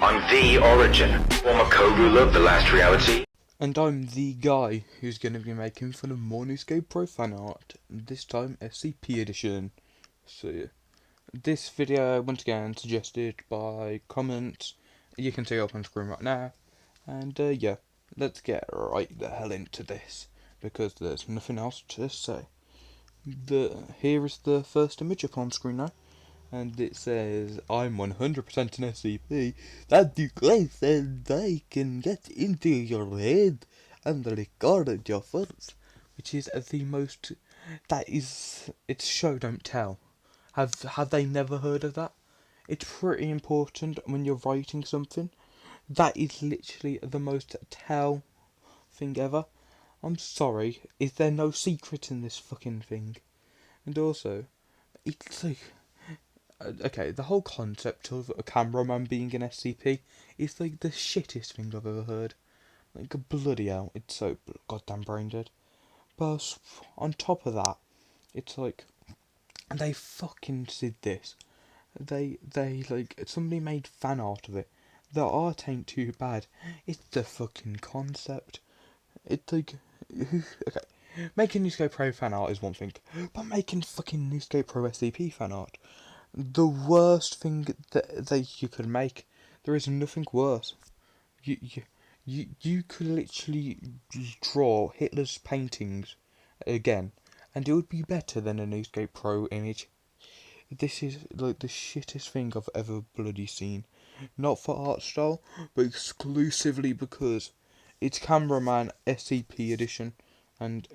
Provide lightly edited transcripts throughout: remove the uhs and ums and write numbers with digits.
I'm the Origin, former co-ruler of the last reality. And I'm the guy who's going to be making fun of more NewScapePro FanArt, this time SCP edition. So yeah, this video once again suggested by comments, you can see up on screen right now, and yeah, let's get right the hell into this, because there's nothing else to say. Here is the first image up on screen now, and it says, I'm 100% an SCP that declares that they can get into your head and record your thoughts, which is the most, it's show don't tell. Have they never heard of that? It's pretty important when you're writing something. That is literally the most tell thing ever. I'm sorry, is there no secret in this fucking thing? And also, it's like, okay, the whole concept of a cameraman being an SCP is like the shittest thing I've ever heard. Like, bloody hell, it's so goddamn brain dead. But on top of that, it's like, they fucking did this. They like, somebody made fan art of it. The art ain't too bad. It's the fucking concept. It's like, okay, making NewScapePro fan art is one thing, but making fucking NewScapePro SCP fan art, the worst thing that you could make. There is nothing worse. You could literally draw Hitler's paintings again, and it would be better than a NewScapePro image. This is like the shittest thing I've ever bloody seen. Not for art style, but exclusively because it's Cameraman SCP edition, and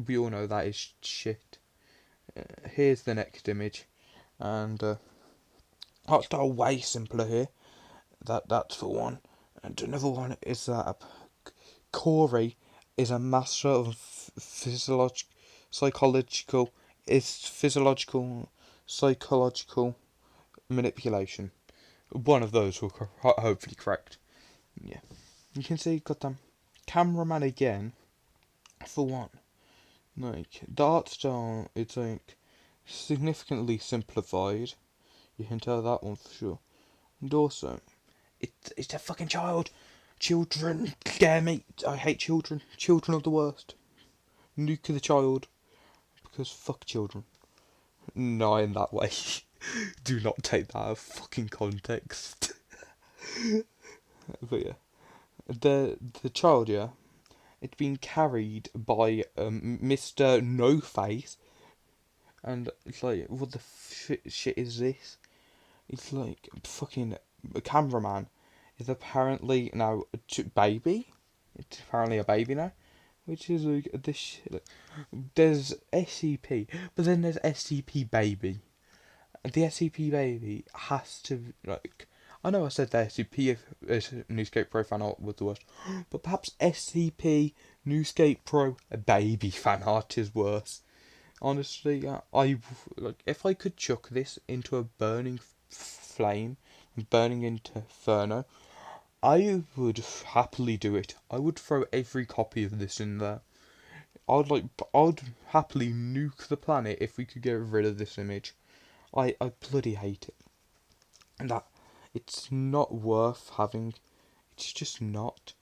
we all know that is shit. Here's the next image, and art style way simpler here. That's for one, and another one is that Corey is a master of psychological manipulation. One of those will hopefully correct. Yeah, you can see, goddamn, cameraman again. For one, like the art style, it's like significantly simplified. You can tell that one for sure. And also, it's a fucking child. Children scare me. I hate children. Children are the worst. Nuke the child, because fuck children. No, in that way. Do not take that out of fucking context. But yeah, the child, yeah, it's being carried by Mr. No Face, and it's like, what the shit is this? It's like fucking a cameraman is apparently now a baby. It's apparently a baby now, which is like this shit. There's SCP, but then there's SCP baby. The SCP baby has to, like, I know I said the SCP NewScapePro FanArt was the worst, but perhaps SCP NewScapePro baby FanArt is worse. Honestly, if I could chuck this into a burning flame, burning into Inferno, I would happily do it. I would throw every copy of this in there. I'd happily nuke the planet if we could get rid of this image. I bloody hate it. And that, it's not worth having. It's just not.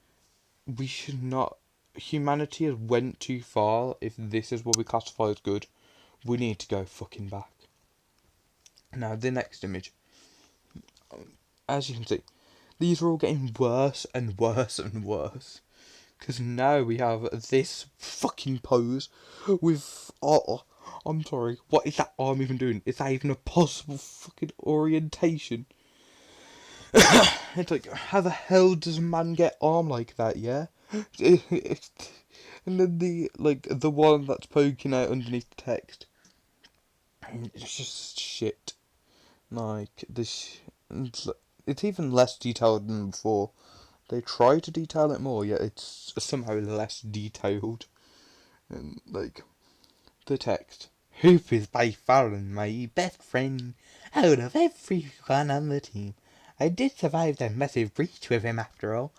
We should not. Humanity has went too far. If this is what we classify as good, we need to go fucking back. Now, the next image. As you can see, these are all getting worse and worse and worse. Because now we have this fucking pose with... Oh, I'm sorry, what is that arm even doing? Is that even a possible fucking orientation? It's like, how the hell does a man get arm like that, yeah? And then the one that's poking out underneath the text. It's just shit. Like, this... It's even less detailed than before. They try to detail it more, yet it's somehow less detailed. And, like, the text. Hoop is by far my best friend out of everyone on the team. I did survive that massive breach with him after all.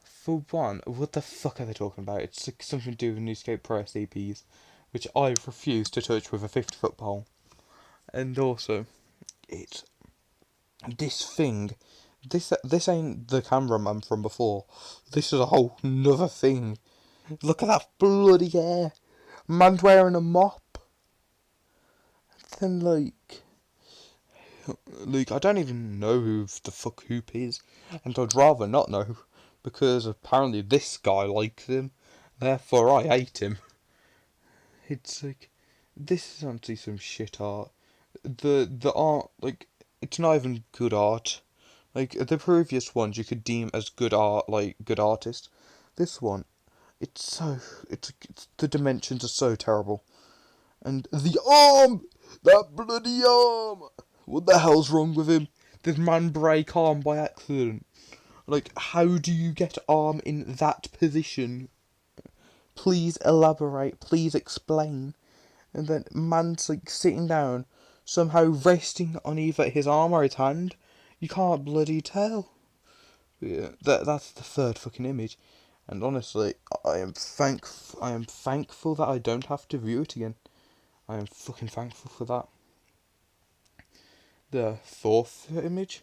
For one, what the fuck are they talking about? It's like something to do with NewScapePro SCPs, which I refuse to touch with a 50-foot pole. And also, it's this thing This ain't the cameraman from before. This is a whole nother thing. Look at that bloody hair. Man's wearing a mop. Then I don't even know who the fuck Hoop is, and I'd rather not know, because apparently this guy likes him, therefore I hate him. It's like, this is honestly some shit art. The art, like, it's not even good art. Like, the previous ones you could deem as good art, like, good artists. This one, it's the dimensions are so terrible. And the arm! That bloody arm! What the hell's wrong with him? Did man break arm by accident? Like, how do you get arm in that position? Please elaborate, please explain. And then man's like sitting down, somehow resting on either his arm or his hand. You can't bloody tell. Yeah, that's the third fucking image. And honestly, I am thankful that I don't have to view it again. I am fucking thankful for that. The fourth image,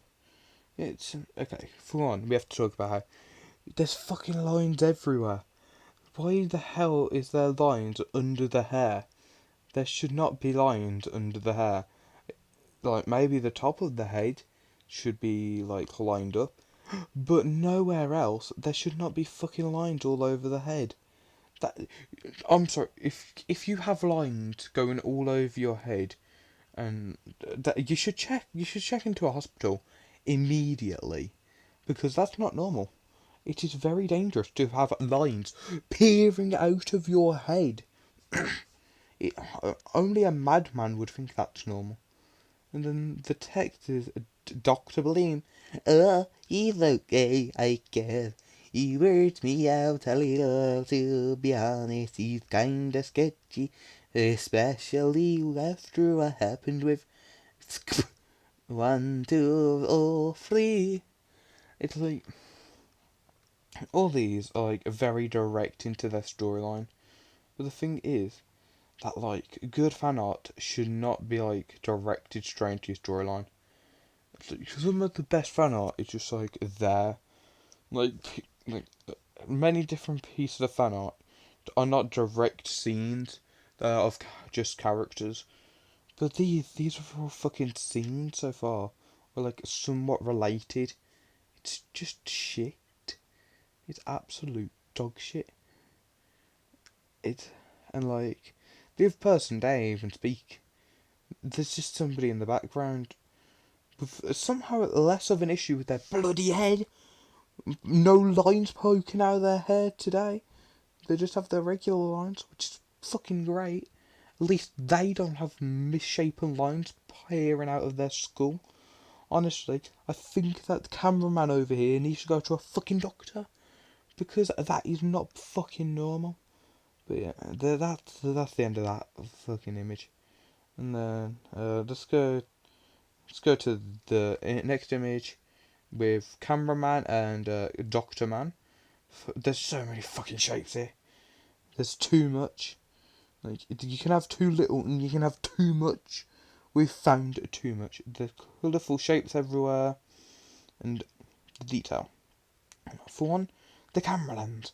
it's okay. For one, we have to talk about how there's fucking lines everywhere. Why the hell is there lines under the hair? There should not be lines under the hair. Like, maybe the top of the head should be like lined up, but nowhere else. There should not be fucking lines all over the head. That, I'm sorry, if you have lines going all over your head, and that you should check into a hospital immediately, because that's not normal. It is very dangerous to have lines peering out of your head. Only a madman would think that's normal. And then the text is Dr. Bleem. He's okay, I guess. He wears me out a little, to be honest. He's kinda sketchy, especially after what happened with 1, 2, or 3. It's like, all these are like very direct into their storyline. But the thing is that like good fan art should not be like directed straight into your storyline. Like, some of the best fan art is just like there, like many different pieces of fan art are not direct scenes of just characters, but these are all fucking scenes so far, or like somewhat related. It's just shit. It's absolute dog shit. It and like the other person don't even speak. There's just somebody in the background with somehow less of an issue with their bloody head. No lines poking out of their hair today. They just have their regular lines, which is fucking great. At least they don't have misshapen lines peering out of their skull. Honestly, I think that the cameraman over here needs to go to a fucking doctor, because that is not fucking normal. But yeah, that's the end of that fucking image. And then let's go to the next image with cameraman and Doctor Man. There's so many fucking shapes here. There's too much. Like, you can have too little and you can have too much. We've found too much. There's colourful shapes everywhere, and the detail. For one, the camera lens.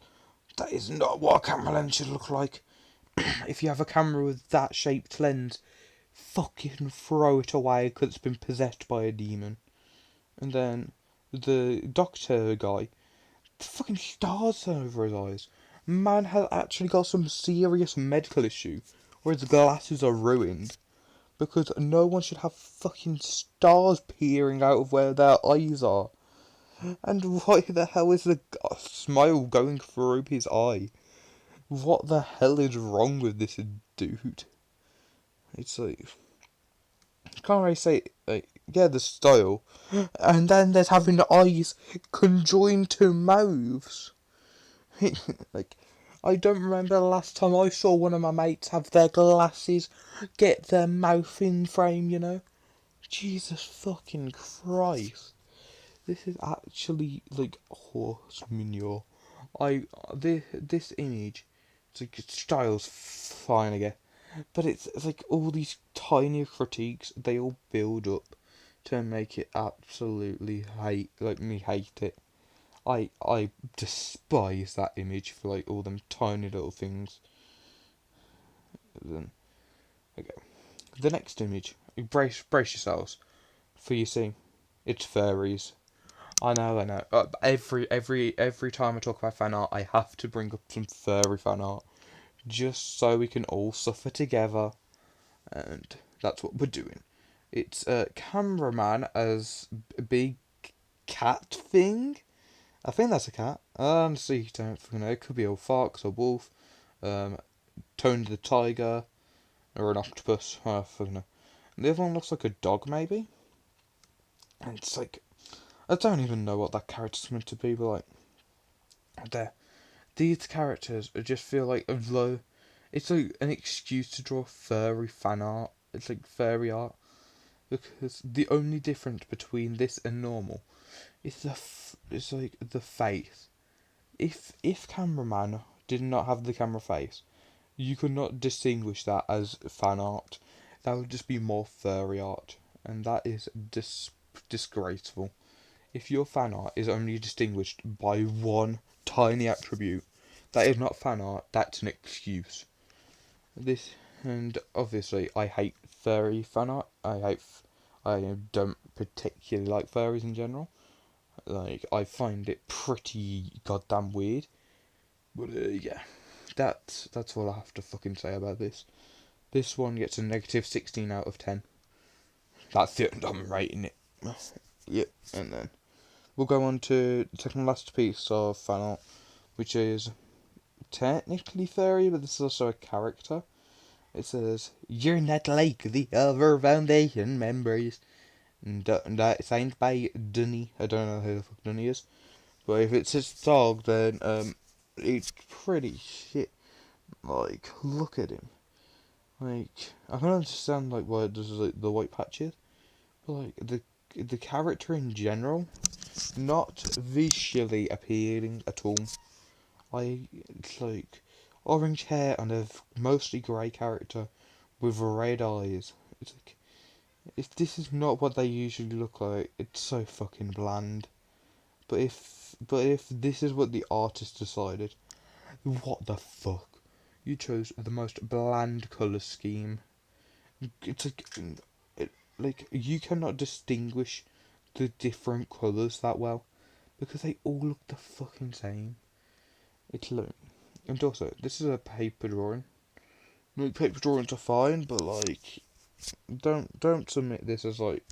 That is not what a camera lens should look like. If you have a camera with that shaped lens, fucking throw it away because it's been possessed by a demon. And then the doctor guy, the fucking stars over his eyes. Man has actually got some serious medical issue where his glasses are ruined, because no one should have fucking stars peering out of where their eyes are. And why the hell is the smile going through his eye? What the hell is wrong with this dude? It's like, I can't really say, like, yeah, the style, and then there's having the eyes conjoined to mouths. Like, I don't remember the last time I saw one of my mates have their glasses get their mouth in frame, you know? Jesus fucking Christ. This is actually like horse manure. This image, it's like style's fine again, but it's like all these tiny critiques. They all build up to make it absolutely hate it. I despise that image for like all them tiny little things. Then okay, the next image. Brace yourselves, for you see, it's furries. I know. Every time I talk about fan art, I have to bring up some furry fan art, just so we can all suffer together, and that's what we're doing. It's a cameraman as a big cat thing. I think that's a cat. Honestly, don't fucking know. It could be a fox, a wolf, um, Tony the tiger, or an octopus. I fucking know. And the other one looks like a dog, maybe. And it's like, I don't even know what that character's meant to be, but like, these characters just feel like a low. It's like an excuse to draw furry fan art. It's like furry art, because the only difference between this and normal is it's like the face. If cameraman did not have the camera face, you could not distinguish that as fan art. That would just be more furry art, and that is disgraceful. If your fan art is only distinguished by one tiny attribute, that is not fan art. That's an excuse. This and obviously I hate furry fan art. I don't particularly like furries in general. Like, I find it pretty goddamn weird. But yeah, that's all I have to fucking say about this. This one gets a negative 16 out of 10. That's it, I'm rating it. Yep, and then we'll go on to the second last piece of fan art, which is technically furry, but this is also a character. It says, "You're not like the other Foundation members." And that signed by Dunny. I don't know who the fuck Dunny is. But if it's his dog, then it's pretty shit. Like, look at him. Like, I can understand like why it does like the white patches, but like the character in general, not visually appealing at all. It's like orange hair and a mostly grey character with red eyes. It's like, if this is not what they usually look like, it's so fucking bland. But if this is what the artist decided, what the fuck? You chose the most bland colour scheme. It's like, like you cannot distinguish the different colours that well because they all look the fucking same. It's like, and also this is a paper drawing. Like, paper drawings are fine, but like, don't submit this as like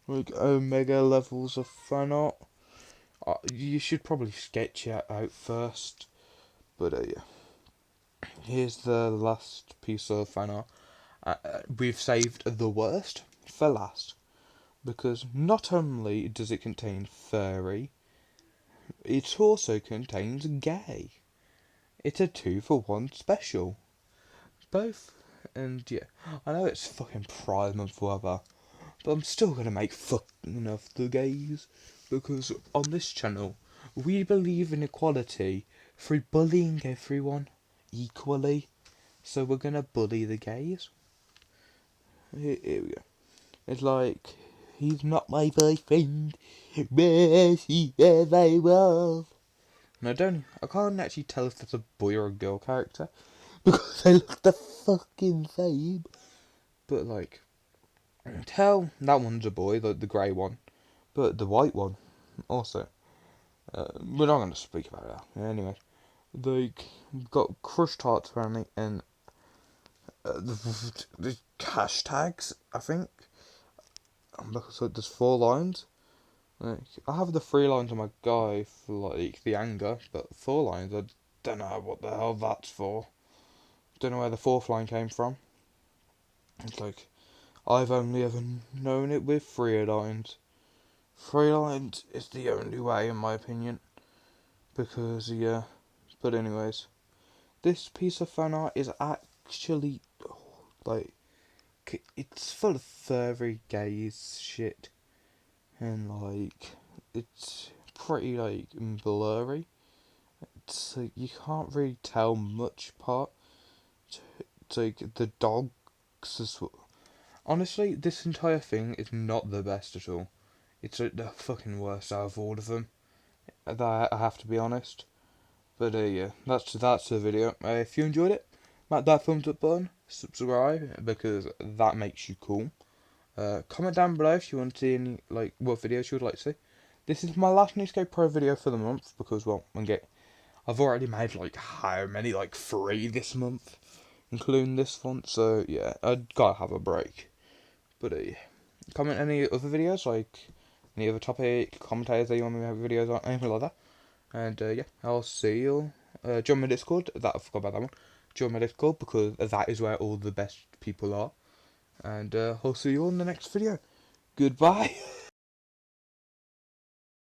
omega levels of fan art. You should probably sketch it out first. But yeah, here's the last piece of fan art. We've saved the worst for last, because not only does it contain furry, it also contains gay. It's a 2-for-1 special. Both, and yeah, I know it's fucking Pride Month, whatever, but I'm still gonna make fucking of the gays, because on this channel, we believe in equality through bullying everyone equally. So we're gonna bully the gays. Here we go. It's like, he's not my boyfriend, but he is my love. And I can't actually tell if that's a boy or a girl character, because they look the fucking same. But like, I can tell that one's a boy, like the grey one, but the white one also. We're not gonna speak about that anyway. Like, we've got crushed hearts apparently, and the hashtags, I think. So there's 4 lines. Like, I have the 3 lines on my guy for like the anger, but 4 lines, I don't know what the hell that's for. Don't know where the 4th line came from. It's like, I've only ever known it with 3 lines. 3 lines is the only way, in my opinion. Because, yeah. But anyways, this piece of fan art is actually, like, it's full of furry gays shit. And, like, it's pretty, like, blurry. It's like, you can't really tell much part. It's like, the dogs as well. Honestly, this entire thing is not the best at all. It's the fucking worst out of all of them. That I have to be honest. But yeah, that's the video. If you enjoyed it, smack that thumbs up button, subscribe because that makes you cool. Comment down below if you want to see any what videos you would like to see. This is my last NewScapePro video for the month because well, I've already made how many 3 this month, including this one. So yeah, I gotta have a break. But comment any other videos any other topic, commentators that you want me to have videos on, anything like that. And yeah, I'll see you. Join my Discord. That I forgot about that one. Join my Discord because that is where all the best people are. And I'll see you all in the next video. Goodbye.